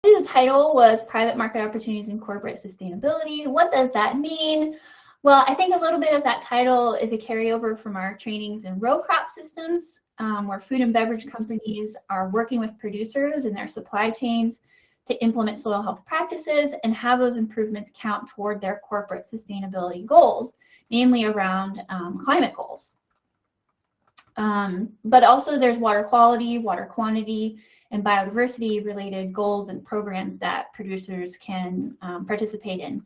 The title was Private Market Opportunities in Corporate Sustainability. What does that mean? Well, I think a little bit of that title is a carryover from our trainings in row crop systems, where food and beverage companies are working with producers in their supply chains to implement soil health practices and have those improvements count toward their corporate sustainability goals, namely around climate goals. But also there's water quality, water quantity, and biodiversity related goals and programs that producers can participate in.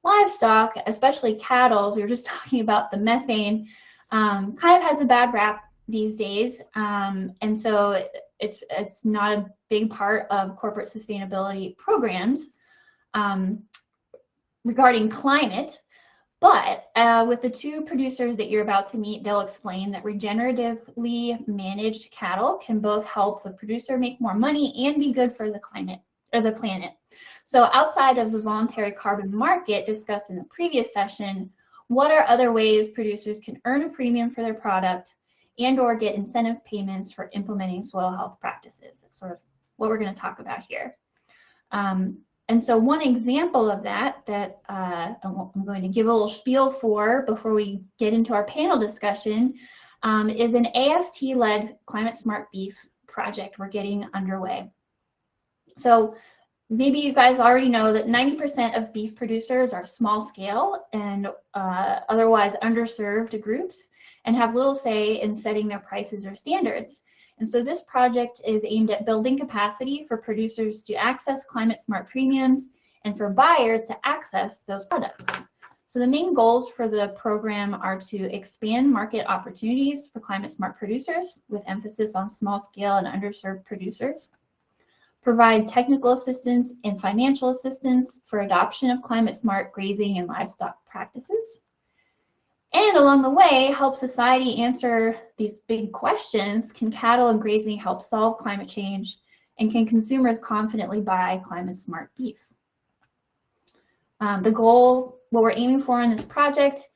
Livestock, especially cattle, we were just talking about the methane, kind of has a bad rap these days, and so it's not a big part of corporate sustainability programs regarding climate. But with the two producers that you're about to meet, they'll explain that regeneratively managed cattle can both help the producer make more money and be good for the climate or the planet. So outside of the voluntary carbon market discussed in the previous session, what are other ways producers can earn a premium for their product and or get incentive payments for implementing soil health practices? That's sort of what we're going to talk about here. And so one example of that I'm going to give a little spiel for before we get into our panel discussion is an AFT-led climate smart beef project we're getting underway. So maybe you guys already know that 90% of beef producers are small scale and otherwise underserved groups and have little say in setting their prices or standards. And so this project is aimed at building capacity for producers to access climate smart premiums and for buyers to access those products. So the main goals for the program are to expand market opportunities for climate smart producers with emphasis on small scale and underserved producers, provide technical assistance and financial assistance for adoption of climate smart grazing and livestock practices, and along the way, help society answer these big questions. Can cattle and grazing help solve climate change? And can consumers confidently buy climate smart beef? The goal, what we're aiming for in this project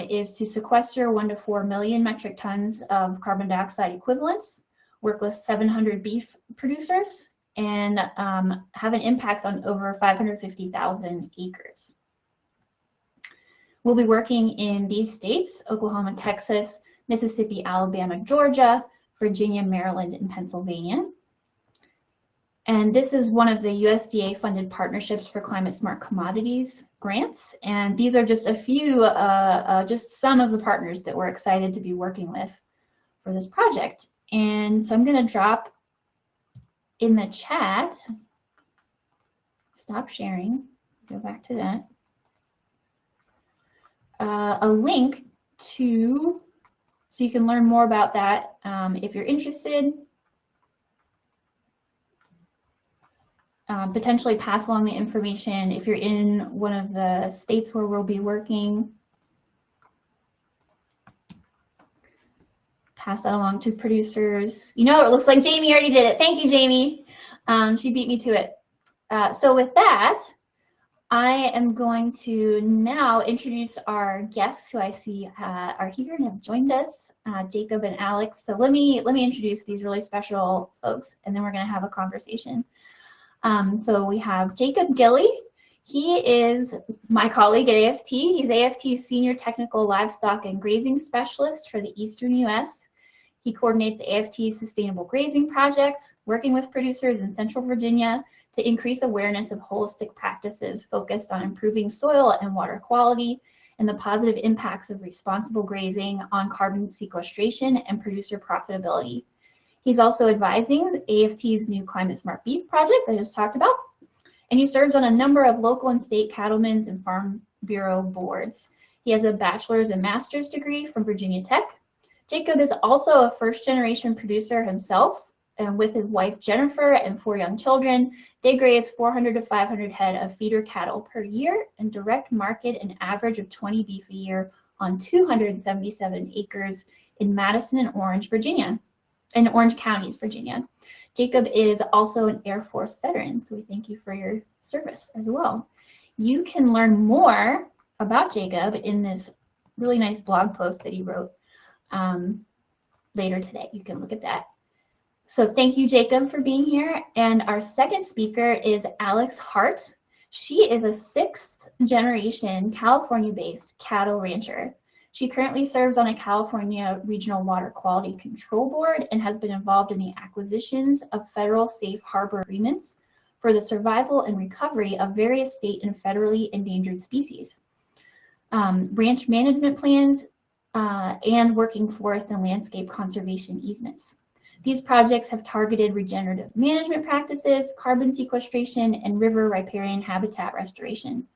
is to sequester 1 to 4 million metric tons of carbon dioxide equivalents, work with 700 beef producers, and have an impact on over 550,000 acres. We'll be working in these states: Oklahoma, Texas, Mississippi, Alabama, Georgia, Virginia, Maryland, and Pennsylvania. And this is one of the USDA funded partnerships for climate smart commodities grants. And these are just a few, just some of the partners that we're excited to be working with for this project. And so I'm going to drop in the chat, stop sharing, go back to that. A link to, so you can learn more about that if you're interested. Potentially pass along the information if you're in one of the states where we'll be working. Pass that along to producers. You know, it looks like Jamie already did it. Thank you, Jamie. She beat me to it. So with that, I am going to now introduce our guests who I see are here and have joined us, Jacob and Alex. So let me introduce these really special folks, and then we're going to have a conversation. So we have Jacob Gilley. He is my colleague at AFT. He's AFT's Senior Technical Livestock and Grazing Specialist for the Eastern U.S. He coordinates AFT's Sustainable Grazing Project, working with producers in Central Virginia to increase awareness of holistic practices focused on improving soil and water quality and the positive impacts of responsible grazing on carbon sequestration and producer profitability. He's also advising AFT's new Climate Smart Beef project that I just talked about, and he serves on a number of local and state cattlemen's and farm bureau boards. He has a bachelor's and master's degree from Virginia Tech. Jacob is also a first-generation producer himself, and with his wife Jennifer and 4 young children, they graze 400 to 500 head of feeder cattle per year and direct market an average of 20 beef a year on 277 acres in Madison and Orange, Virginia, in Orange counties, Virginia. Jacob is also an Air Force veteran, so we thank you for your service as well. You can learn more about Jacob in this really nice blog post that he wrote later today. You can look at that. So thank you, Jacob, for being here. And our second speaker is Alex Hart. She is a sixth generation California-based cattle rancher. She currently serves on a California Regional Water Quality Control Board and has been involved in the acquisitions of federal safe harbor agreements for the survival and recovery of various state and federally endangered species, ranch management plans, and working forest and landscape conservation easements. These projects have targeted regenerative management practices, carbon sequestration, and river riparian habitat restoration.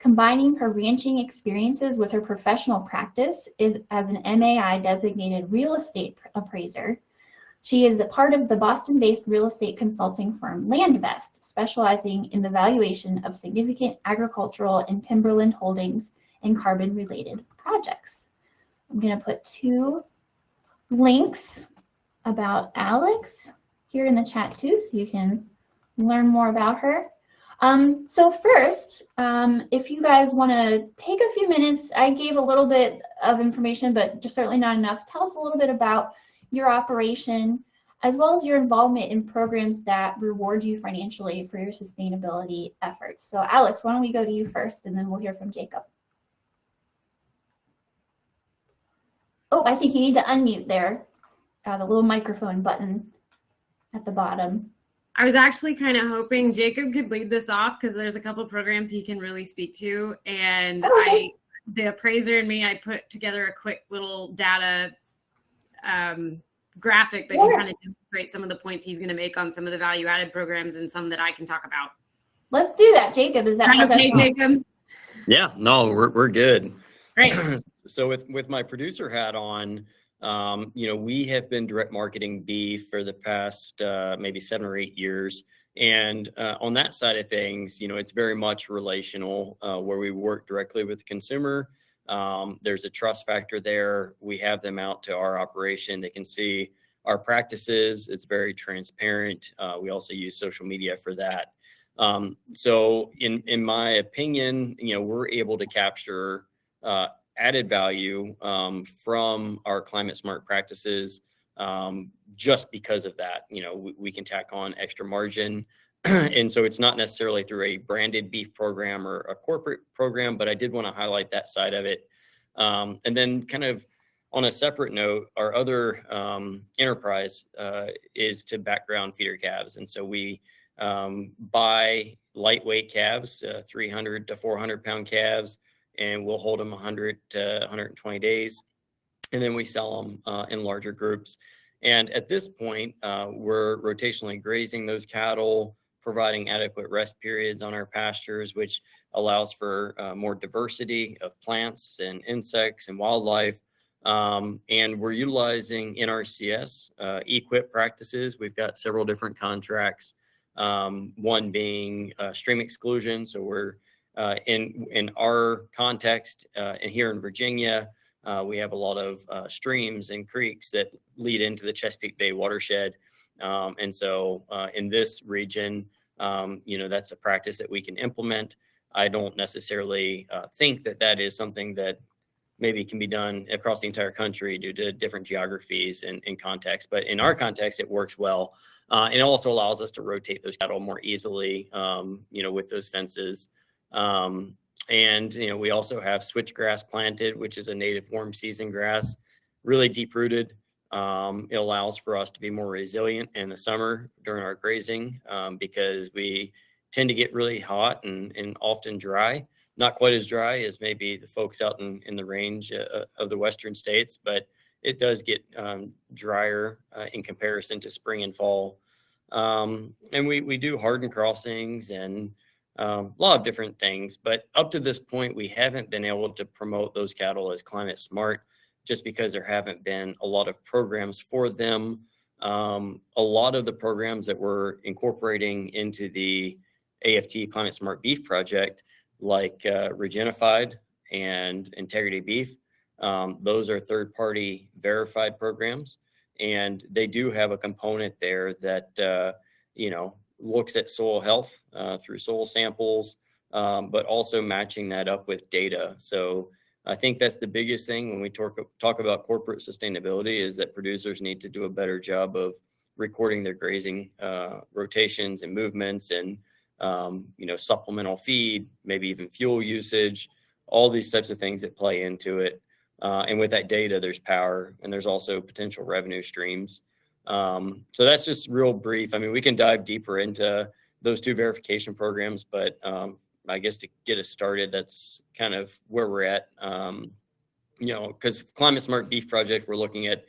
Combining her ranching experiences with her professional practice is as an MAI designated real estate appraiser. She is a part of the Boston-based real estate consulting firm LandVest, specializing in the valuation of significant agricultural and timberland holdings and carbon-related projects. I'm going to put 2 links about Alex here in the chat too, so you can learn more about her. So first, if you guys want to take a few minutes, I gave a little bit of information, but just certainly not enough. Tell us a little bit about your operation, as well as your involvement in programs that reward you financially for your sustainability efforts. So Alex, why don't we go to you first, and then we'll hear from Jacob. Oh, I think you need to unmute there. The little microphone button at the bottom. I was actually kind of hoping Jacob could lead this off because there's a couple of programs he can really speak to. And the appraiser and me, I put together a quick little data graphic that can kind of demonstrate some of the points he's going to make on some of the value-added programs and some that I can talk about. Let's do that, Jacob. Is that okay, Jacob? Yeah, no, we're good. Great. So with my producer hat on, we have been direct marketing beef for the past maybe 7 or 8 years. And on that side of things, it's very much relational where we work directly with the consumer. There's a trust factor there. We have them out to our operation. They can see our practices. It's very transparent. We also use social media for that. So in my opinion, we're able to capture added value from our climate smart practices just because of that. We can tack on extra margin. And so it's not necessarily through a branded beef program or a corporate program, but I did want to highlight that side of it. And then kind of on a separate note, our other enterprise is to background feeder calves. And so we buy lightweight calves, 300 to 400 pound calves, and we'll hold them 100 to 120 days. And then we sell them in larger groups. And at this point, we're rotationally grazing those cattle, providing adequate rest periods on our pastures, which allows for more diversity of plants and insects and wildlife. And we're utilizing NRCS equip practices. We've got several different contracts, one being stream exclusion. So we're in our context, and here in Virginia, we have a lot of streams and creeks that lead into the Chesapeake Bay watershed. And so in this region, that's a practice that we can implement. I don't necessarily think that is something that maybe can be done across the entire country due to different geographies and contexts. But in our context, it works well. And it also allows us to rotate those cattle more easily, with those fences. And we also have switchgrass planted, which is a native warm season grass, really deep rooted. It allows for us to be more resilient in the summer during our grazing because we tend to get really hot and often dry. Not quite as dry as maybe the folks out in the range of the western states, but it does get drier in comparison to spring and fall. And we do harden crossings and a lot of different things, but up to this point, we haven't been able to promote those cattle as climate smart just because there haven't been a lot of programs for them. A lot of the programs that we're incorporating into the AFT Climate Smart Beef Project, like Regenified and Integrity Beef, those are third-party verified programs, and they do have a component there that, looks at soil health through soil samples, but also matching that up with data. So I think that's the biggest thing when we talk about corporate sustainability is that producers need to do a better job of recording their grazing rotations and movements and, supplemental feed, maybe even fuel usage, all these types of things that play into it. And with that data, there's power and there's also potential revenue streams. So that's just real brief. I mean, we can dive deeper into those two verification programs, but I guess to get us started, that's kind of where we're at. Because Climate Smart Beef Project, we're looking at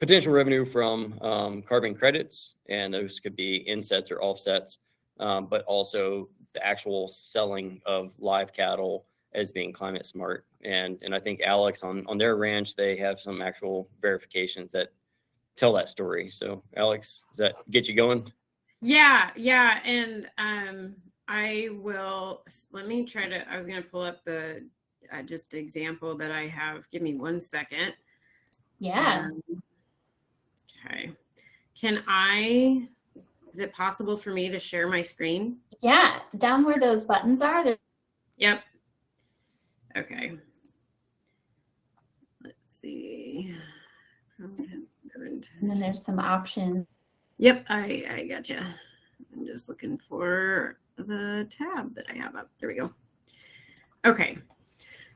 potential revenue from carbon credits, and those could be insets or offsets, but also the actual selling of live cattle as being climate smart. And I think Alex on their ranch, they have some actual verifications that tell that story. So Alex, does that get you going? Yeah. And let me try to, I was going to pull up the just example that I have. Give me 1 second. Yeah. Okay. Is it possible for me to share my screen? Yeah. Down where those buttons are. Yep. Okay. Let's see. And then there's some options. Yep, I gotcha. I'm just looking for the tab that I have up. There we go. Okay.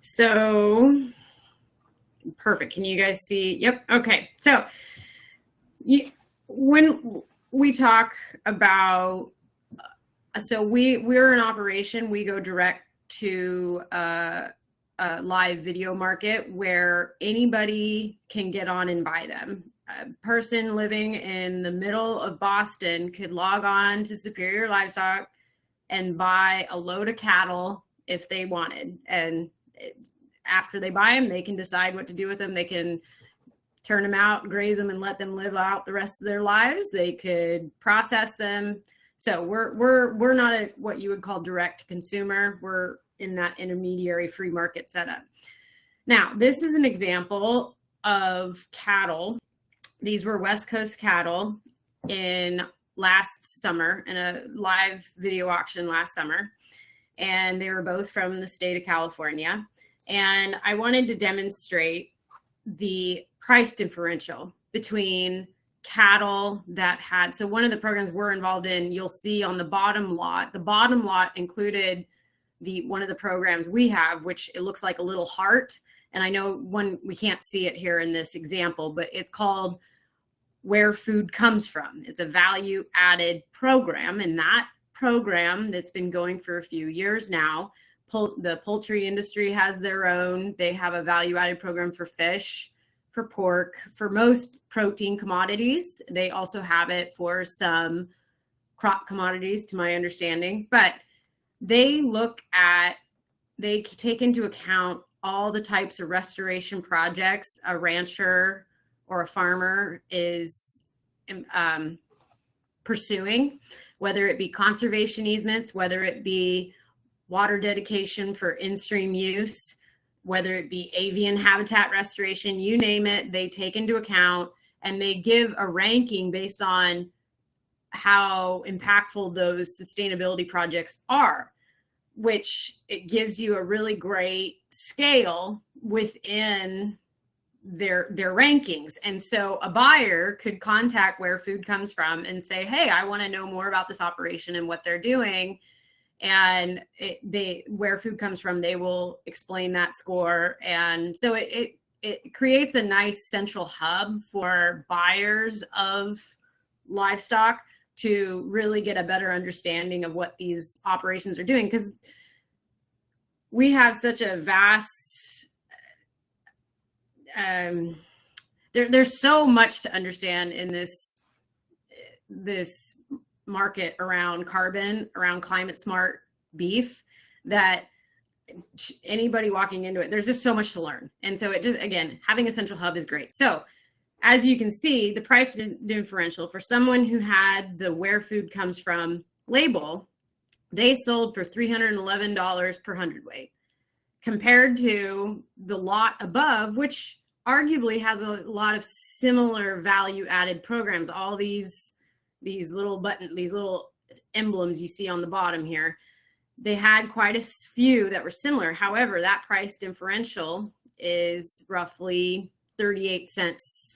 So perfect. Can you guys see? Yep. Okay. So when we talk about, we're an operation, we go direct to a live video market where anybody can get on and buy them. A person living in the middle of Boston could log on to Superior Livestock and buy a load of cattle if they wanted. And after they buy them, they can decide what to do with them. They can turn them out, graze them, and let them live out the rest of their lives. They could process them. So we're not what you would call direct consumer. We're in that intermediary free market setup. Now, this is an example of cattle. These were West Coast cattle in last summer in a live video auction last summer. And they were both from the state of California. And I wanted to demonstrate the price differential between cattle that had, so one of the programs we're involved in, you'll see on the bottom lot included one of the programs we have, which it looks like a little heart. And I know we can't see it here in this example, but it's called Where Food Comes From. It's a value added program, and that program that's been going for a few years now, the poultry industry has their own. They have a value added program for fish, for pork, for most protein commodities. They also have it for some crop commodities, to my understanding, but they take into account all the types of restoration projects a rancher or a farmer is pursuing, whether it be conservation easements, whether it be water dedication for in-stream use, whether it be avian habitat restoration, you name it, they take into account, and they give a ranking based on how impactful those sustainability projects are, which it gives you a really great scale within their rankings. And so a buyer could contact Where Food Comes From and say, hey, I want to know more about this operation and what they're doing. And Where Food Comes From, they will explain that score. And so it creates a nice central hub for buyers of livestock to really get a better understanding of what these operations are doing, because we have such a vast, there's so much to understand in this market around carbon, around climate smart beef, that anybody walking into it, there's just so much to learn. And so it just, again, having a central hub is great. So as you can see, the price differential for someone who had the Where Food Comes From label, they sold for $311 per hundredweight, compared to the lot above, which arguably has a lot of similar value added programs. All these little these little emblems you see on the bottom here, they had quite a few that were similar. However, that price differential is roughly 38 cents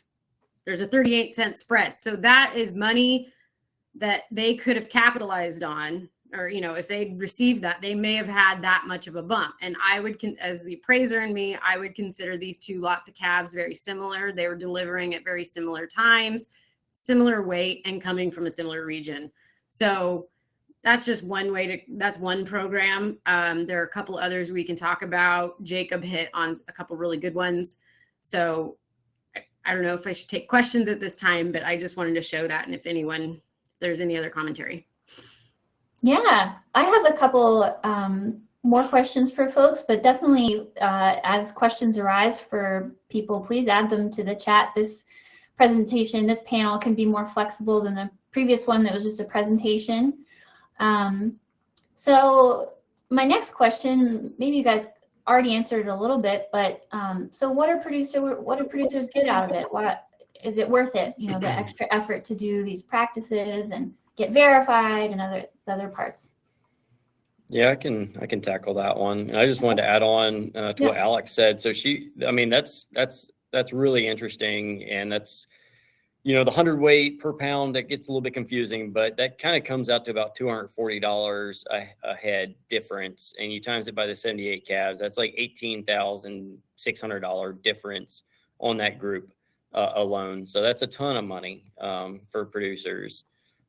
there's a 38-cent spread. So that is money that they could have capitalized on, or, you know, if they'd received that, they may have had that much of a bump. And I would, as the appraiser in me, I would consider these two lots of calves very similar. They were delivering at very similar times, similar weight, and coming from a similar region. So that's just one way to, that's one program. There are a couple others we can talk about. Jacob hit on a couple really good ones. So I don't know if I should take questions at this time, but I just wanted to show that. And if there's any other commentary. Yeah, I have a couple more questions for folks, but definitely as questions arise for people, please add them to the chat. This presentation, this panel can be more flexible than the previous one that was just a presentation. So my next question, maybe you guys already answered it a little bit, but so what do producers get out of it? What is it worth it? You know, the extra effort to do these practices and get verified and other parts. Yeah, I can tackle that one. And I just wanted to add on to what Alex said. So that's really interesting, and that's, you know, the 100 weight per pound, that gets a little bit confusing, but that kind of comes out to about $240 a head difference. And you times it by the 78 calves, that's like $18,600 difference on that group alone. So that's a ton of money for producers.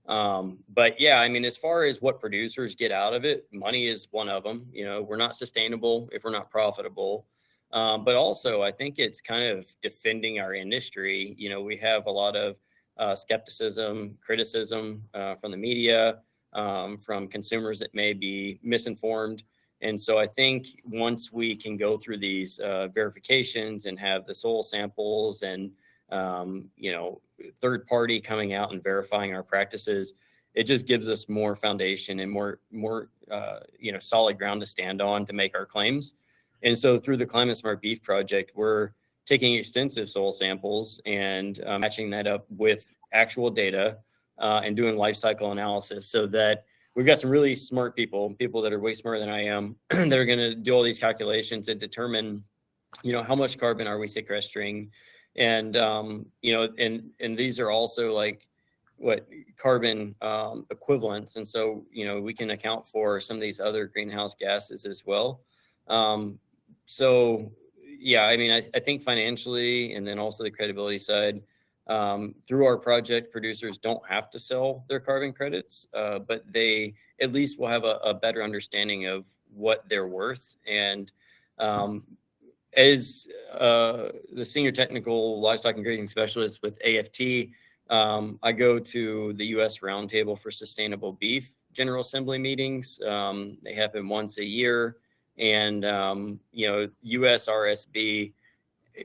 But yeah, I mean, as far as what producers get out of it, money is one of them. You know, we're not sustainable if we're not profitable. But also, I think it's kind of defending our industry. You know, we have a lot of skepticism, criticism from the media, from consumers that may be misinformed. And so I think once we can go through these verifications and have the soil samples and, you know, third party coming out and verifying our practices, it just gives us more foundation and more you know, solid ground to stand on to make our claims. And so through the Climate Smart Beef Project, we're taking extensive soil samples and matching that up with actual data and doing life cycle analysis, so that we've got some really smart people that are way smarter than I am, that are going to do all these calculations and determine, you know, how much carbon are we sequestering. And, you know, and these are also like what carbon equivalents. And so, you know, we can account for some of these other greenhouse gases as well. So, yeah, I mean, I think financially, and then also the credibility side, through our project, producers don't have to sell their carbon credits, but they at least will have a better understanding of what they're worth. And as the senior technical livestock and grazing specialist with AFT, I go to the U.S. Roundtable for Sustainable Beef General Assembly meetings. They happen once a year. And, you know, USRSB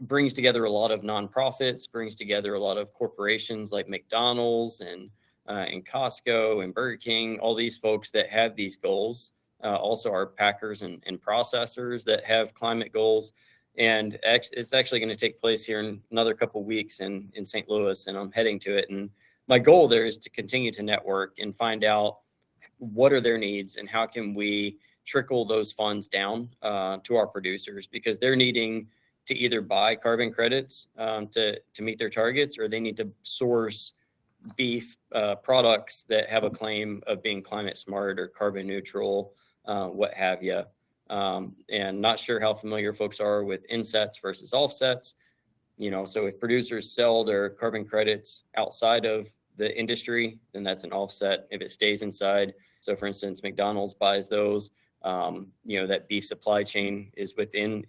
brings together a lot of nonprofits, brings together a lot of corporations like McDonald's and Costco and Burger King, all these folks that have these goals. Also our packers and processors that have climate goals. And it's actually going to take place here in another couple of weeks in St. Louis, and I'm heading to it. And my goal there is to continue to network and find out what are their needs and how can we trickle those funds down to our producers, because they're needing to either buy carbon credits to meet their targets, or they need to source beef products that have a claim of being climate smart or carbon neutral, what have you. And not sure how familiar folks are with insets versus offsets. You know, so if producers sell their carbon credits outside of the industry, then that's an offset. If it stays inside, so for instance, McDonald's buys those, you know, that beef supply chain is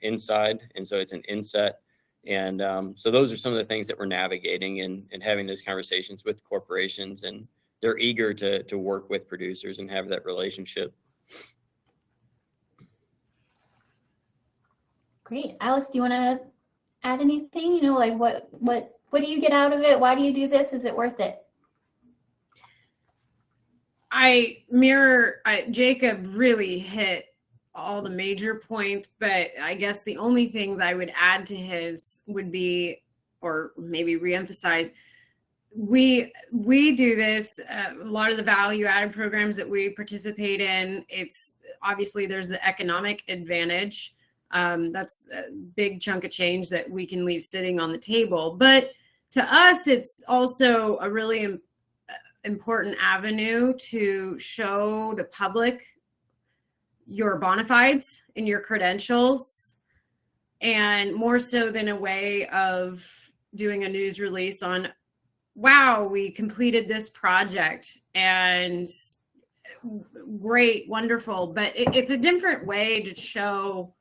inside, and so it's an inset. And so those are some of the things that we're navigating and having those conversations with corporations, and they're eager to work with producers and have that relationship. Great. Alex, do you want to add anything? You know, like what do you get out of it? Why do you do this? Is it worth it? Jacob really hit all the major points, but I guess the only things I would add to his would be, or maybe reemphasize, we do this, a lot of the value added programs that we participate in, it's obviously there's the economic advantage. That's a big chunk of change that we can leave sitting on the table, but To us, it's also a really important avenue to show the public your bona fides and your credentials, and more so than a way of doing a news release on, wow, we completed this project and great, wonderful. But it's a different way to show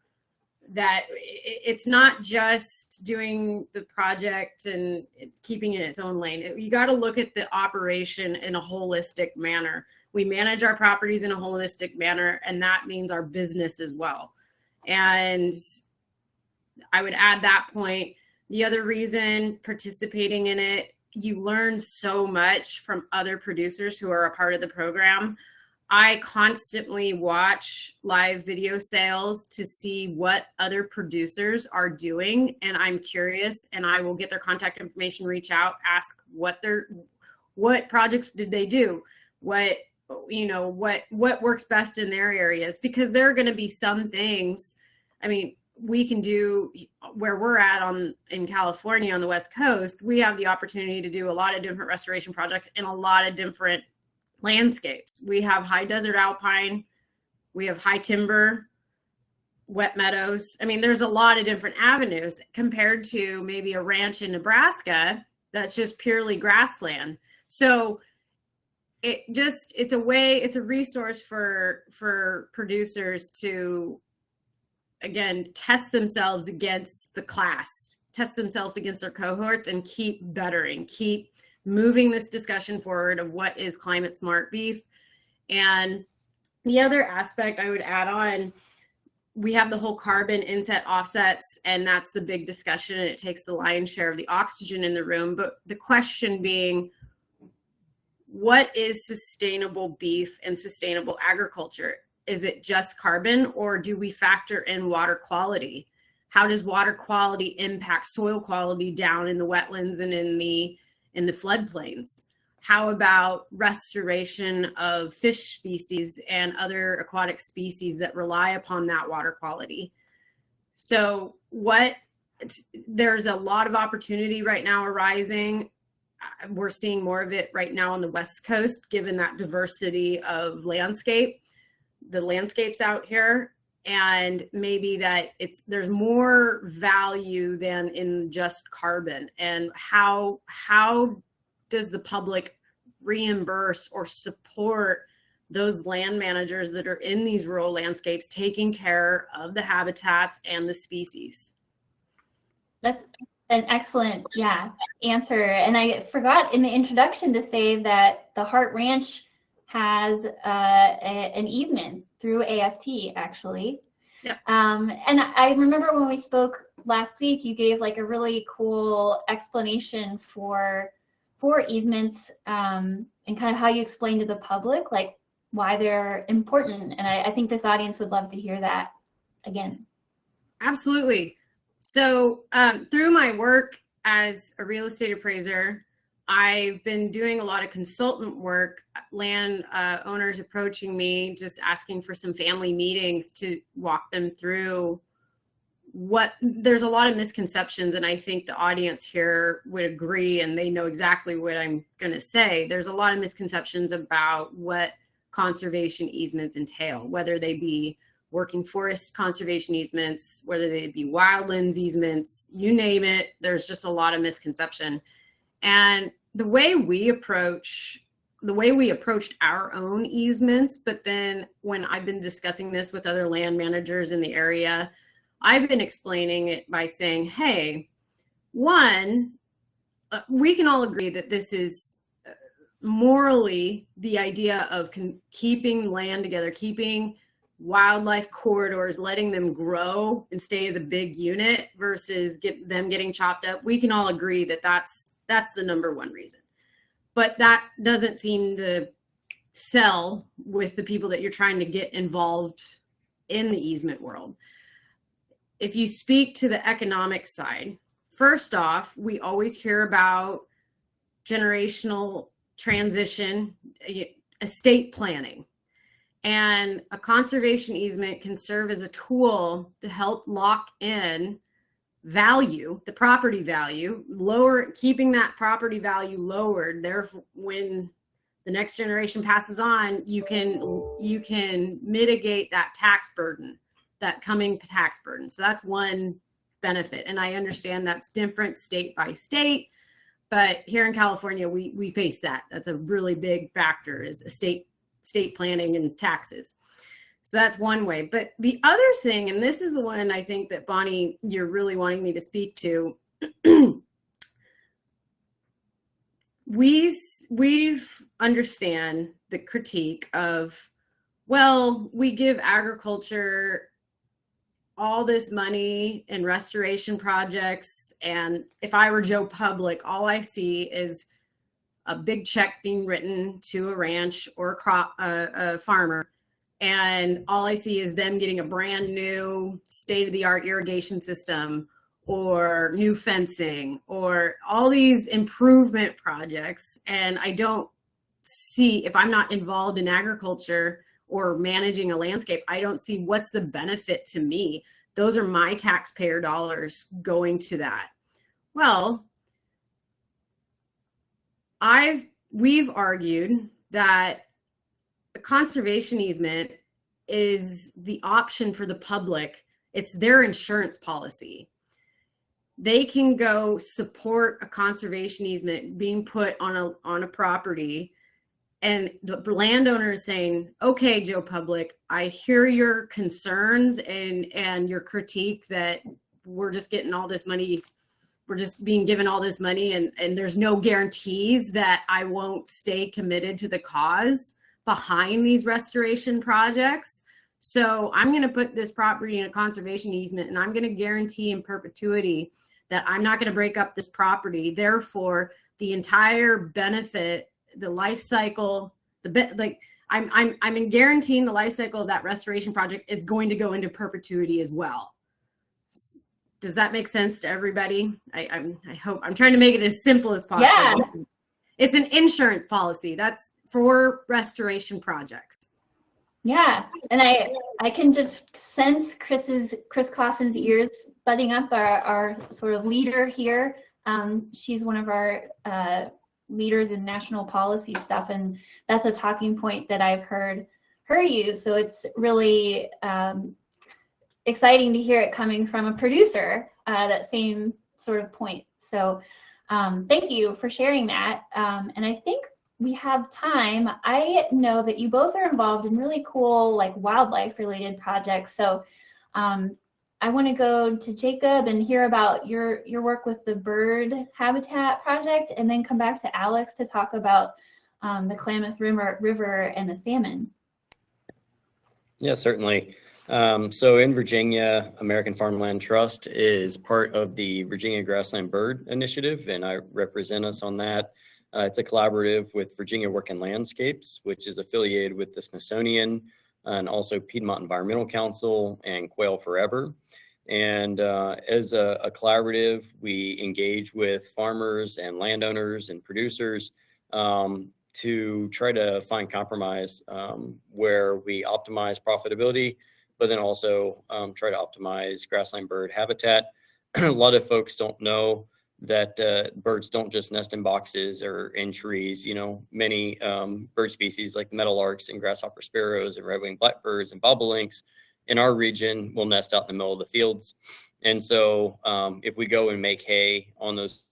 that it's not just doing the project and keeping it in its own lane. You got to look at the operation in a holistic manner. We manage our properties in a holistic manner, and that means our business as well. And I would add that point. The other reason, participating in it, you learn so much from other producers who are a part of the program. I constantly watch live video sales to see what other producers are doing, and I'm curious, and I will get their contact information, reach out, ask what projects did they do, what works best in their areas, because there are going to be some things, I mean, we can do where we're at in California on the West Coast. We have the opportunity to do a lot of different restoration projects in a lot of different landscapes. We have high desert alpine, we have high timber, wet meadows. I mean, there's a lot of different avenues compared to maybe a ranch in Nebraska that's just purely grassland. So it's a resource for producers to, again, test themselves against the class, test themselves against their cohorts, and keep bettering, keep moving this discussion forward of what is climate smart beef. And the other aspect I would add on, we have the whole carbon inset offsets, and that's the big discussion, and it takes the lion's share of the oxygen in the room. But the question being, what is sustainable beef and sustainable agriculture? Is it just carbon, or do we factor in water quality? How does water quality impact soil quality down in the wetlands and in the floodplains? How about restoration of fish species and other aquatic species that rely upon that water quality? So there's a lot of opportunity right now arising. We're seeing more of it right now on the West Coast, given that diversity of the landscapes out here, and maybe that there's more value than in just carbon. And how does the public reimburse or support those land managers that are in these rural landscapes taking care of the habitats and the species? That's an excellent, answer. And I forgot in the introduction to say that the Hart Ranch has an easement through AFT, actually. Yep. And I remember when we spoke last week, you gave like a really cool explanation for easements, and kind of how you explain to the public like why they're important. And I think this audience would love to hear that again. Absolutely. So through my work as a real estate appraiser, I've been doing a lot of consultant work, land owners approaching me, just asking for some family meetings to walk them through there's a lot of misconceptions, and I think the audience here would agree, and they know exactly what I'm going to say. There's a lot of misconceptions about what conservation easements entail, whether they be working forest conservation easements, whether they be wildlands easements, you name it. There's just a lot of misconception. And the way we approached our own easements, but then when I've been discussing this with other land managers in the area, I've been explaining it by saying, hey, one, we can all agree that this is morally the idea of keeping land together, keeping wildlife corridors, letting them grow and stay as a big unit versus them getting chopped up. We can all agree that that's the number one reason. But that doesn't seem to sell with the people that you're trying to get involved in the easement world. If you speak to the economic side, first off, we always hear about generational transition, estate planning. And a conservation easement can serve as a tool to help lock in value, the property value, keeping that property value lowered. Therefore, when the next generation passes on, you can mitigate that tax burden, that coming tax burden. So that's one benefit. And I understand that's different state by state, but here in California, we face that. That's a really big factor, is estate planning and taxes. So that's one way. But the other thing, and this is the one I think that Bonnie, you're really wanting me to speak to, we've understand the critique of, well, we give agriculture all this money in restoration projects, and if I were Joe Public, all I see is a big check being written to a ranch or a farmer, and all I see is them getting a brand new state-of-the-art irrigation system or new fencing or all these improvement projects. And I don't see, if I'm not involved in agriculture or managing a landscape, I don't see what's the benefit to me. Those are my taxpayer dollars going to that. Well, we've argued that a conservation easement is the option for the public. It's their insurance policy. They can go support a conservation easement being put on a property, and the landowner is saying, okay, Joe Public, I hear your concerns and your critique that we're just getting all this money, we're just being given all this money, and there's no guarantees that I won't stay committed to the cause behind these restoration projects. So I'm going to put this property in a conservation easement, and I'm going to guarantee in perpetuity that I'm not going to break up this property. Therefore, the entire benefit, the life cycle, I'm guaranteeing the life cycle of that restoration project is going to go into perpetuity as well. Does that make sense to everybody? I hope. I'm trying to make it as simple as possible. Yeah. It's an insurance policy. That's for restoration projects. Yeah, and I can just sense Chris Coffin's ears butting up, our sort of leader here. She's one of our leaders in national policy stuff, and that's a talking point that I've heard her use. So it's really exciting to hear it coming from a producer, that same sort of point. So thank you for sharing that. And I think we have time. I know that you both are involved in really cool, like, wildlife related projects. So I want to go to Jacob and hear about your work with the bird habitat project, and then come back to Alex to talk about the Klamath River and the salmon. Yeah, certainly. So in Virginia, American Farmland Trust is part of the Virginia Grassland Bird Initiative, and I represent us on that. It's a collaborative with Virginia Work and Landscapes, which is affiliated with the Smithsonian and also Piedmont Environmental Council and Quail Forever. And as a collaborative, we engage with farmers and landowners and producers to try to find compromise where we optimize profitability, but then also try to optimize grassland bird habitat. A lot of folks don't know that birds don't just nest in boxes or in trees. You know, many bird species like the meadowlarks and grasshopper sparrows and red-winged blackbirds and bobolinks in our region will nest out in the middle of the fields. And so if we go and make hay on those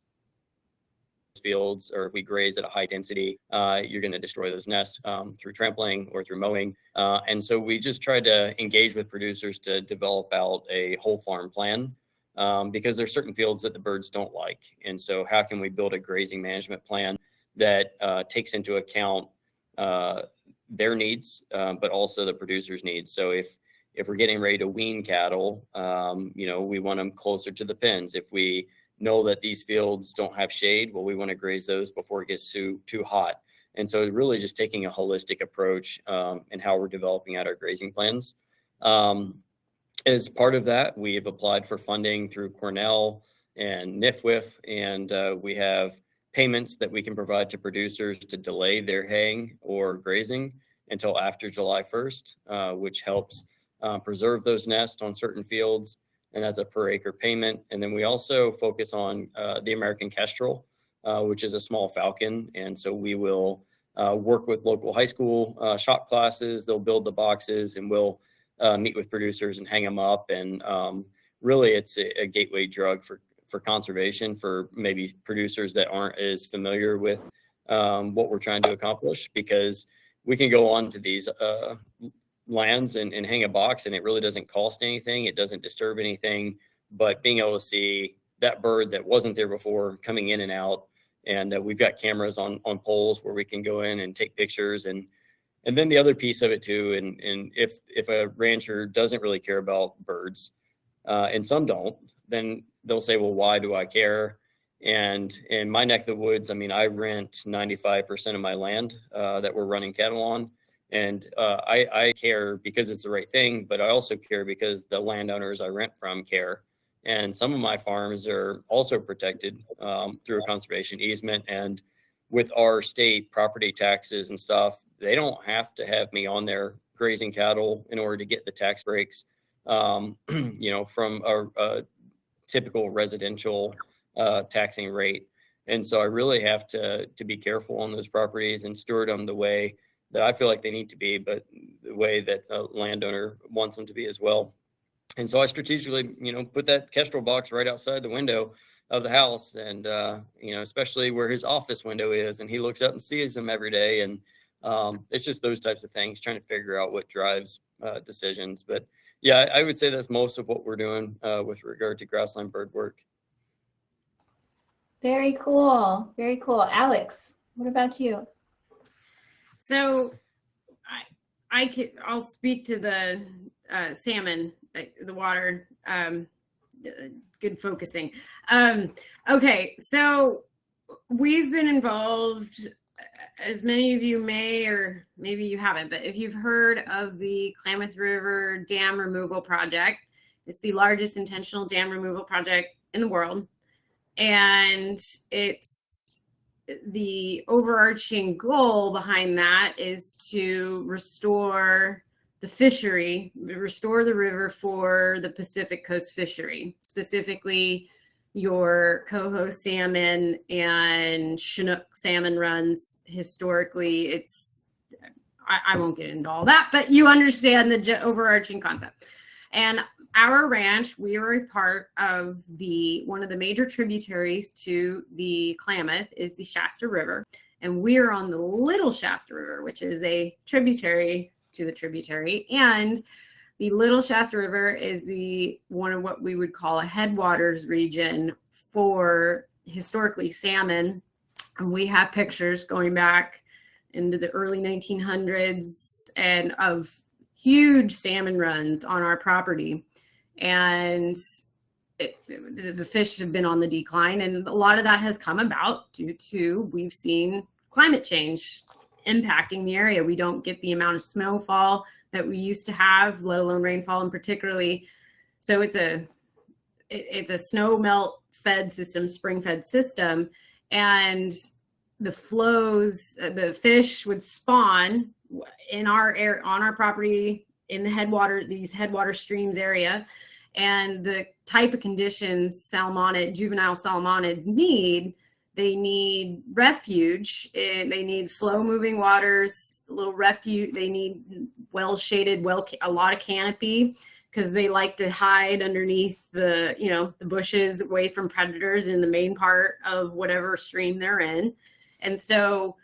fields, or if we graze at a high density, you're going to destroy those nests through trampling or through mowing. And so we just try to engage with producers to develop out a whole farm plan. Because there's certain fields that the birds don't like. And so how can we build a grazing management plan that takes into account their needs, but also the producer's needs? So if we're getting ready to wean cattle, we want them closer to the pens. If we know that these fields don't have shade, well, we want to graze those before it gets too hot. And so really just taking a holistic approach in how we're developing out our grazing plans. As part of that, we have applied for funding through Cornell and NIFWIF, and we have payments that we can provide to producers to delay their haying or grazing until after July 1st, which helps preserve those nests on certain fields. and that's a per acre payment. And then we also focus on the American kestrel, which is a small falcon. And so we will work with local high school shop classes. They'll build the boxes, and we'll meet with producers and hang them up. And really, it's a gateway drug for conservation for maybe producers that aren't as familiar with what we're trying to accomplish, because we can go on to these lands and hang a box, and it really doesn't cost anything. It doesn't disturb anything, but being able to see that bird that wasn't there before coming in and out. And we've got cameras on poles where we can go in and take pictures. And then the other piece of it too, and if a rancher doesn't really care about birds, and some don't, then they'll say, well, why do I care? And in my neck of the woods, I mean, I rent 95% of my land that we're running cattle on. And I care because it's the right thing, but I also care because the landowners I rent from care. And some of my farms are also protected through a conservation easement. And with our state property taxes and stuff, they don't have to have me on there grazing cattle in order to get the tax breaks, from a typical residential taxing rate. And so I really have to be careful on those properties and steward them the way that I feel like they need to be, but the way that the landowner wants them to be as well. And so I strategically, put that kestrel box right outside the window of the house, and especially where his office window is, and he looks up and sees them every day. And it's just those types of things, trying to figure out what drives decisions. But yeah, I would say that's most of what we're doing with regard to grassland bird work. Very cool. Very cool. Alex, what about you? So I'll speak to the salmon, the water, good focusing. Okay, so we've been involved, as many of you may, or maybe you haven't, but if you've heard of the Klamath River Dam Removal Project, it's the largest intentional dam removal project in the world. And it's the overarching goal behind that is to restore the fishery, restore the river for the Pacific Coast fishery, specifically your coho salmon and Chinook salmon runs. Historically, I won't get into all that, but you understand the overarching concept. And our ranch, we are a part of one of the major tributaries to the Klamath is the Shasta River. And we're on the Little Shasta River, which is a tributary to the tributary. And the Little Shasta River is one of what we would call a headwaters region for historically salmon. And we have pictures going back into the early 1900s and of huge salmon runs on our property. And the fish have been on the decline, and a lot of that has come about due to we've seen climate change impacting the area. We don't get the amount of snowfall that we used to have, let alone rainfall, and particularly, so it's a snow melt fed system, spring fed system, and the flows, the fish would spawn in our air on our property in the these headwater streams area. And the type of conditions juvenile salmonids they need refuge. They need slow moving waters, a little refuge. They need well shaded, a lot of canopy, because they like to hide underneath the bushes away from predators in the main part of whatever stream they're in. And so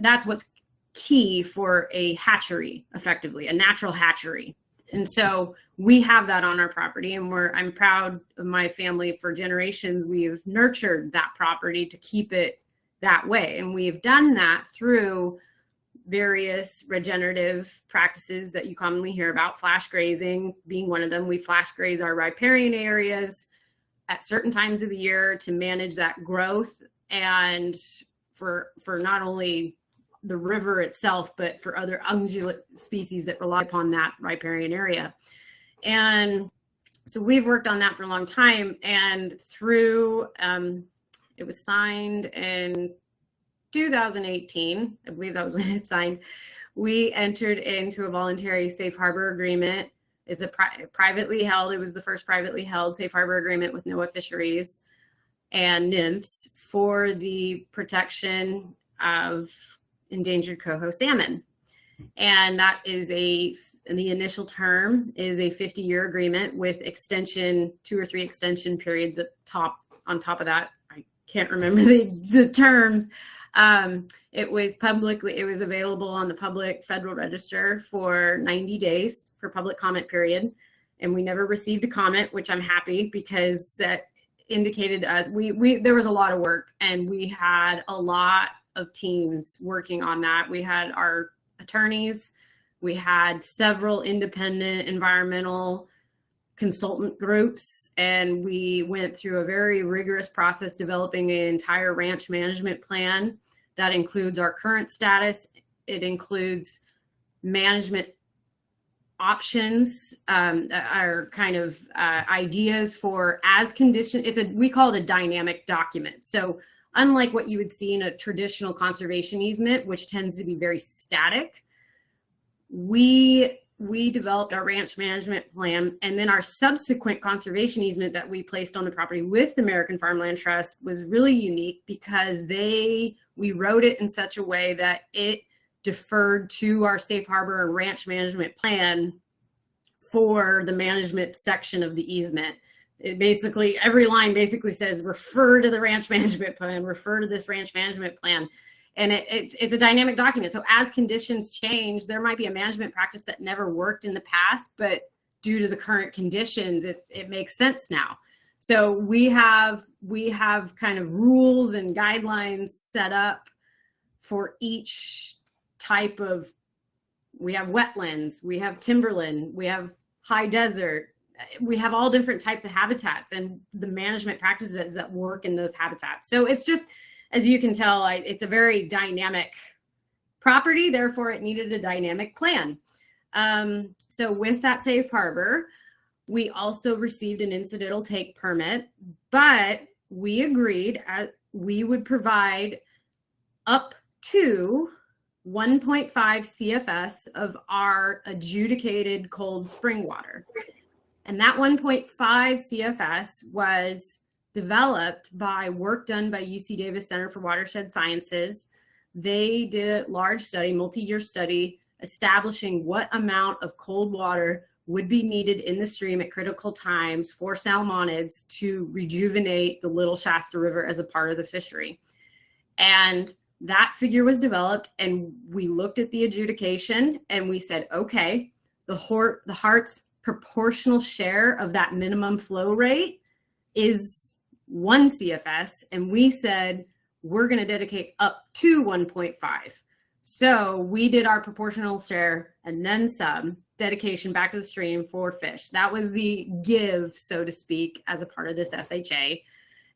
that's what's key for a hatchery, effectively, a natural hatchery. And so we have that on our property, and I'm proud of my family. For generations, we've nurtured that property to keep it that way. And we've done that through various regenerative practices that you commonly hear about, flash grazing being one of them. We flash graze our riparian areas at certain times of the year to manage that growth, and for not only the river itself, but for other ungulate species that rely upon that riparian area. And so we've worked on that for a long time, and through it was signed in 2018, I believe that was when it signed, we entered into a voluntary safe harbor agreement. It's a privately held, it was the first privately held safe harbor agreement with NOAA Fisheries and NIMFS for the protection of endangered coho salmon. And that is the initial term is a 50-year agreement with extension, 2 or 3 extension periods on top of that. I can't remember the terms. It was available on the public Federal Register for 90 days for public comment period. And we never received a comment, which I'm happy, because that indicated to us, there was a lot of work, and we had a lot of teams working on that. We had our attorneys, we had several independent environmental consultant groups, and we went through a very rigorous process developing an entire ranch management plan that includes our current status. It includes management options, our kind of ideas for as condition. We call it a dynamic document. So unlike what you would see in a traditional conservation easement, which tends to be very static, we developed our ranch management plan, and then our subsequent conservation easement that we placed on the property with the American Farmland Trust was really unique because we wrote it in such a way that it deferred to our safe harbor and ranch management plan for the management section of the easement. It basically, every line basically says, refer to the ranch management plan, refer to this ranch management plan. And it's a dynamic document. So as conditions change, there might be a management practice that never worked in the past, but due to the current conditions, it makes sense now. So we have kind of rules and guidelines set up for each type of, we have wetlands, we have timberland, we have high desert, we have all different types of habitats and the management practices that work in those habitats. So it's just, as you can tell, it's a very dynamic property, therefore it needed a dynamic plan. So with that safe harbor, we also received an incidental take permit, but we agreed we would provide up to 1.5 CFS of our adjudicated cold spring water. And that 1.5 CFS was developed by work done by UC Davis Center for Watershed Sciences. They did a large study, multi-year study, establishing what amount of cold water would be needed in the stream at critical times for salmonids to rejuvenate the Little Shasta River as a part of the fishery. And that figure was developed, and we looked at the adjudication and we said, okay, the Hart's proportional share of that minimum flow rate is 1 CFS. And we said, we're going to dedicate up to 1.5. So we did our proportional share and then some dedication back to the stream for fish. That was the give, so to speak, as a part of this SHA.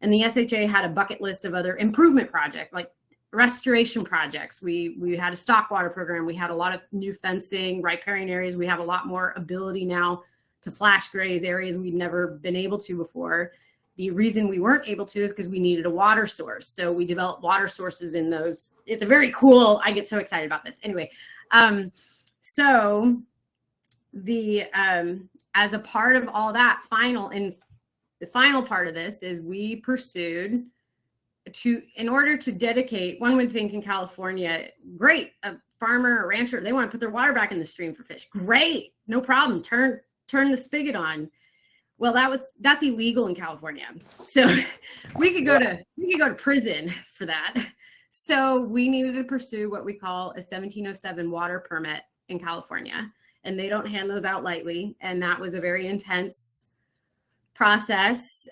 And the SHA had a bucket list of other improvement projects, like restoration projects. We had a stock water program. We had a lot of new fencing, riparian areas. We have a lot more ability now to flash graze areas we'd never been able to before. The reason we weren't able to is because we needed a water source. So we developed water sources in those. It's a very cool, I get so excited about this. Anyway, so the as a part of all that, the final part of this is we pursued in order to dedicate, one would think in California, great, a farmer or rancher, they want to put their water back in the stream for fish. Great, no problem, turn the spigot on. Well, that's illegal in California. So we could go to prison for that. So we needed to pursue what we call a 1707 water permit in California, and they don't hand those out lightly. And that was a very intense process.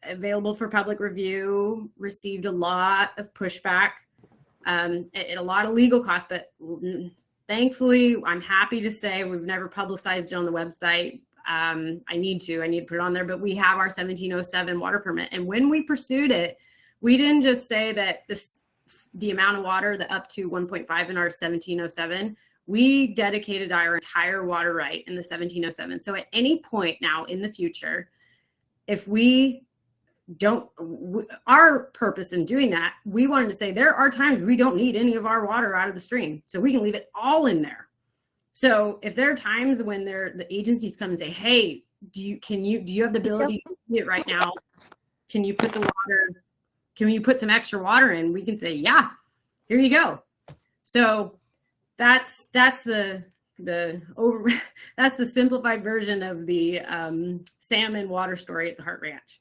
Available for public review, received a lot of pushback, a lot of legal costs, but thankfully, I'm happy to say we've never publicized it on the website. I need to put it on there, but we have our 1707 water permit. And when we pursued it, we didn't just say that the amount of water, the up to 1.5 in our 1707, we dedicated our entire water right in the 1707. So at any point now in the future, if we our purpose in doing that, we wanted to say there are times we don't need any of our water out of the stream, so we can leave it all in there. So if there are times when the agencies come and say, hey, do you have the ability to do it right now? Can you put some extra water in? We can say, yeah, here you go. So that's the that's the simplified version of the salmon water story at the Hart Ranch.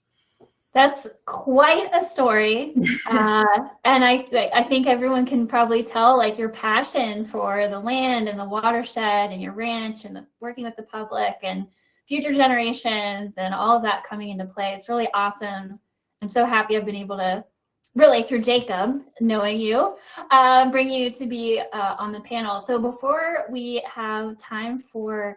That's quite a story. And I think everyone can probably tell, like, your passion for the land and the watershed and your ranch and working with the public and future generations and all of that coming into play. It's really awesome. I'm so happy I've been able to, really through Jacob, knowing you, bring you to be on the panel. So before we have time for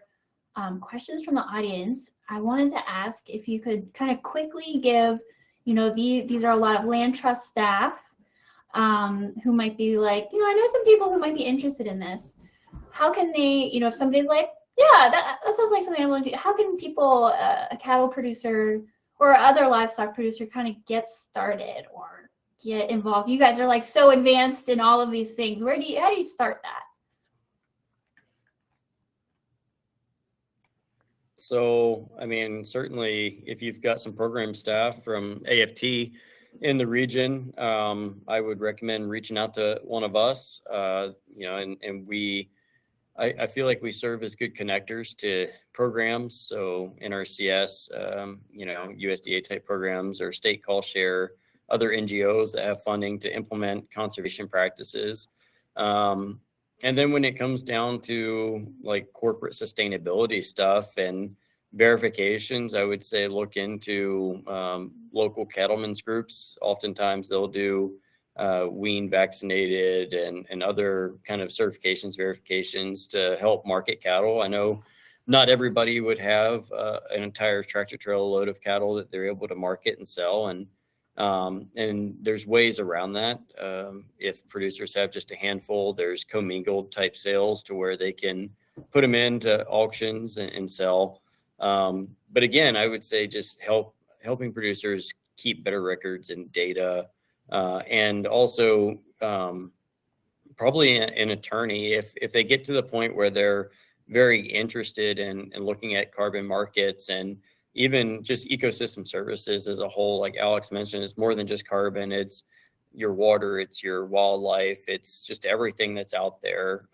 questions from the audience, I wanted to ask if you could kind of quickly give, these are a lot of land trust staff who might be like, I know some people who might be interested in this. How can they, if somebody's like, yeah, that sounds like something I want to do. How can people, a cattle producer or other livestock producer, kind of get started or get involved? You guys are like so advanced in all of these things. How do you start that? So, I mean, certainly if you've got some program staff from AFT in the region, I would recommend reaching out to one of us, and I feel like we serve as good connectors to programs. So NRCS, USDA type programs or state call share, other NGOs that have funding to implement conservation practices. And then when it comes down to like corporate sustainability stuff and verifications, I would say look into local cattlemen's groups. Oftentimes they'll do wean vaccinated and other kind of certifications, verifications to help market cattle. I know not everybody would have an entire tractor trailer load of cattle that they're able to market and sell. And there's ways around that. If producers have just a handful, there's commingled type sales to where they can put them into auctions and sell. But again, I would say just helping producers keep better records and data, and also probably an attorney if they get to the point where they're very interested in looking at carbon markets and even just ecosystem services as a whole. Like Alex mentioned, it's more than just carbon. It's your water, it's your wildlife, it's just everything that's out there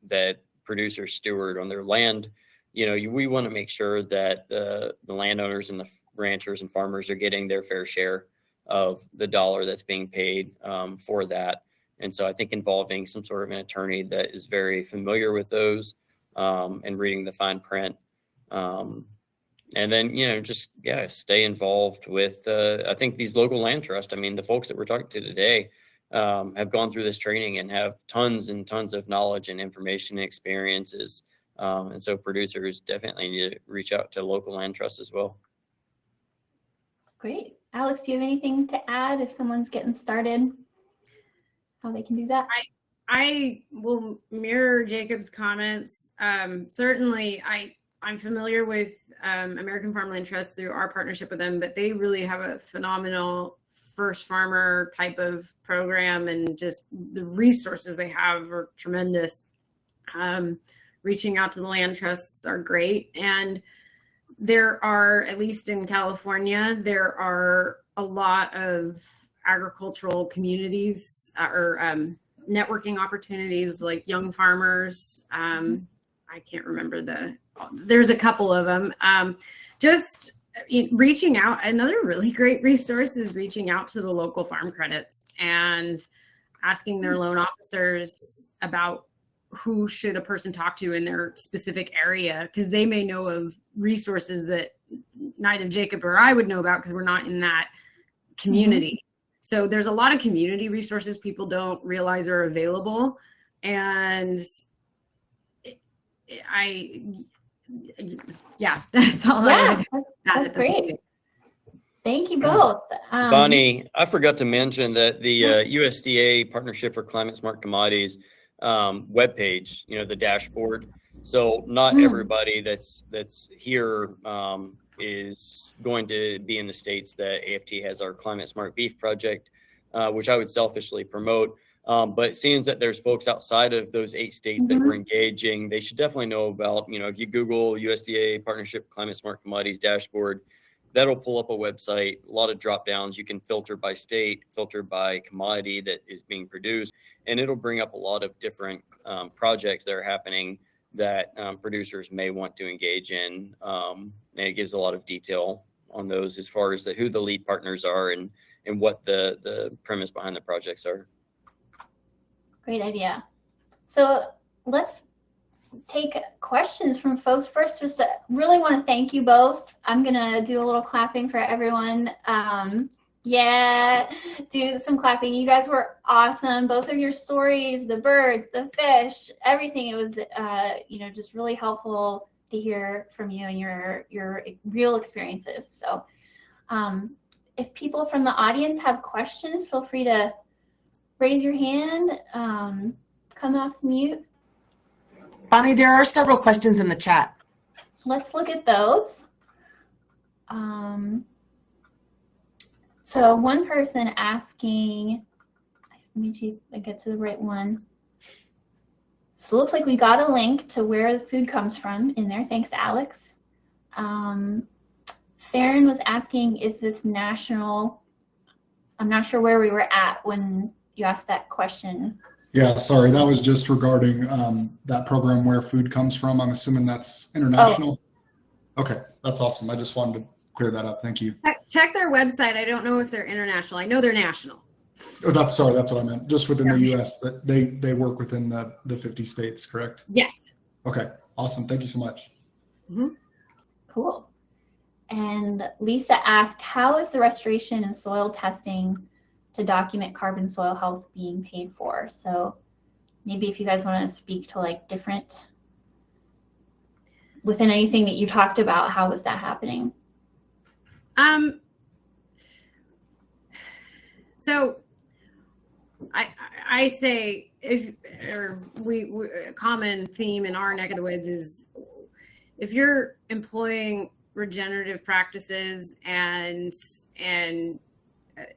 that producers steward on their land. We want to make sure that the landowners and the ranchers and farmers are getting their fair share of the dollar that's being paid for that. And so I think involving some sort of an attorney that is very familiar with those and reading the fine print. And then, stay involved with, I think these local land trusts, the folks that we're talking to today have gone through this training and have tons and tons of knowledge and information and experiences. And so producers definitely need to reach out to local land trusts as well. Great. Alex, do you have anything to add if someone's getting started, how they can do that? I will mirror Jacob's comments. Certainly, I'm familiar with American Farmland Trust through our partnership with them, but they really have a phenomenal first farmer type of program, and just the resources they have are tremendous. Reaching out to the land trusts are great. And there are, at least in California, there are a lot of agricultural communities or networking opportunities like young farmers. I can't remember there's a couple of them. Just reaching out. Another really great resource is reaching out to the local farm credits and asking their loan officers about who should a person talk to in their specific area, because they may know of resources that neither Jacob or I would know about because we're not in that community. Mm-hmm. So there's a lot of community resources people don't realize are available. And that's all. Yeah, that's great. Thank you both. Bonnie, I forgot to mention that the USDA Partnership for Climate Smart Commodities webpage, the dashboard. So not everybody that's here is going to be in the states that AFT has our Climate Smart Beef project, which I would selfishly promote. But seeing that there's folks outside of those 8 states that we're engaging, they should definitely know about, if you Google USDA Partnership Climate Smart Commodities Dashboard, that'll pull up a website, a lot of drop downs. You can filter by state, filter by commodity that is being produced, and it'll bring up a lot of different projects that are happening that producers may want to engage in. And it gives a lot of detail on those as far as who the lead partners are and what the premise behind the projects are. Great idea. So let's take questions from folks. First, just really want to thank you both. I'm gonna do a little clapping for everyone. Yeah, do some clapping. You guys were awesome. Both of your stories, the birds, the fish, everything. It was, just really helpful to hear from you and your real experiences. So if people from the audience have questions, feel free to raise your hand, come off mute. Bonnie, there are several questions in the chat. Let's look at those. So one person asking, let me see if I get to the right one. So it looks like we got a link to where the food comes from in there. Thanks, Alex. Farron was asking, is this national? I'm not sure where we were at when you asked that question. Yeah, sorry, that was just regarding that program where food comes from. I'm assuming that's international. Oh. Okay, that's awesome. I just wanted to clear that up. Thank you. Check their website. I don't know if they're international. I know they're national. Oh, that's what I meant. Just within the U.S. that they work within the 50 states, correct? Yes. Okay, awesome. Thank you so much. Mm-hmm. Cool. And Lisa asked, how is the restoration and soil testing to document carbon soil health being paid for? So maybe if you guys want to speak to different, within anything that you talked about, how was that happening? So I say a common theme in our neck of the woods is if you're employing regenerative practices and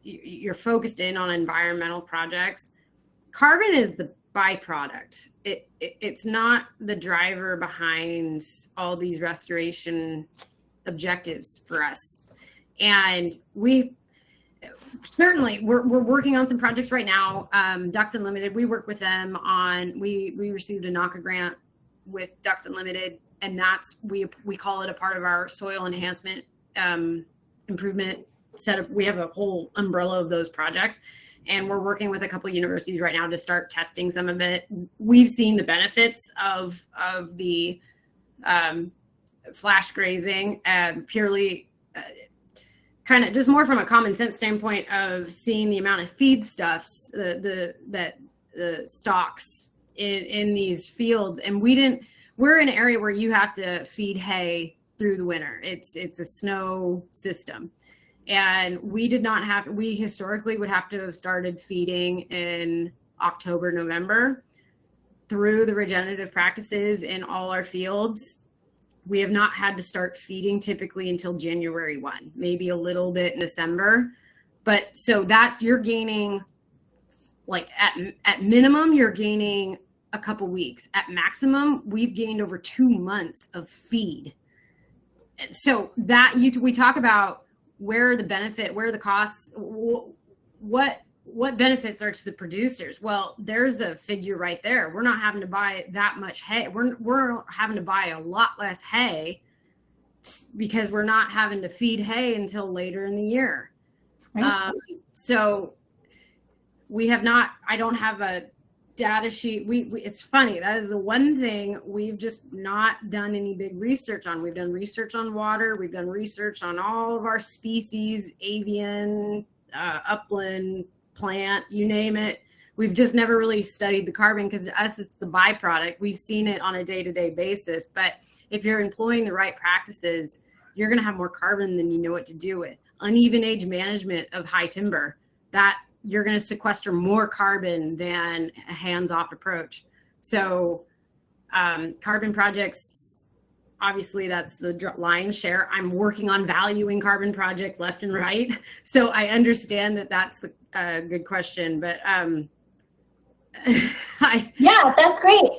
you're focused in on environmental projects, carbon is the byproduct. It's not the driver behind all these restoration objectives for us. And we're working on some projects right now. Ducks Unlimited, we work with them on, we received a NACA grant with Ducks Unlimited, and that's, we call it a part of our soil enhancement improvement setup. We have a whole umbrella of those projects, and we're working with a couple of universities right now to start testing some of it. We've seen the benefits of the flash grazing, purely kind of just more from a common sense standpoint of seeing the amount of feedstuffs, the stocks in these fields. And we're in an area where you have to feed hay through the winter. It's a snow system. And we historically would have to have started feeding in October, November. Through the regenerative practices in all our fields, we have not had to start feeding typically until January 1, maybe a little bit in December. But so you're gaining, at minimum, you're gaining a couple weeks. At maximum, we've gained over 2 months of feed. So we talk about where the benefit, where the costs, what benefits are to the producers. Well, there's a figure right there. We're not having to buy that much hay. We're having to buy a lot less hay because we're not having to feed hay until later in the year. Right. So I don't have a data sheet. It's funny. That is the one thing we've just not done any big research on. We've done research on water. We've done research on all of our species, avian, upland, plant, you name it. We've just never really studied the carbon because to us, it's the byproduct. We've seen it on a day-to-day basis. But if you're employing the right practices, you're going to have more carbon than you know what to do with. Uneven age management of high timber, that you're going to sequester more carbon than a hands-off approach. So carbon projects, obviously that's the lion's share. I'm working on valuing carbon projects left and right. So I understand that that's a good question, but I, Yeah, that's great.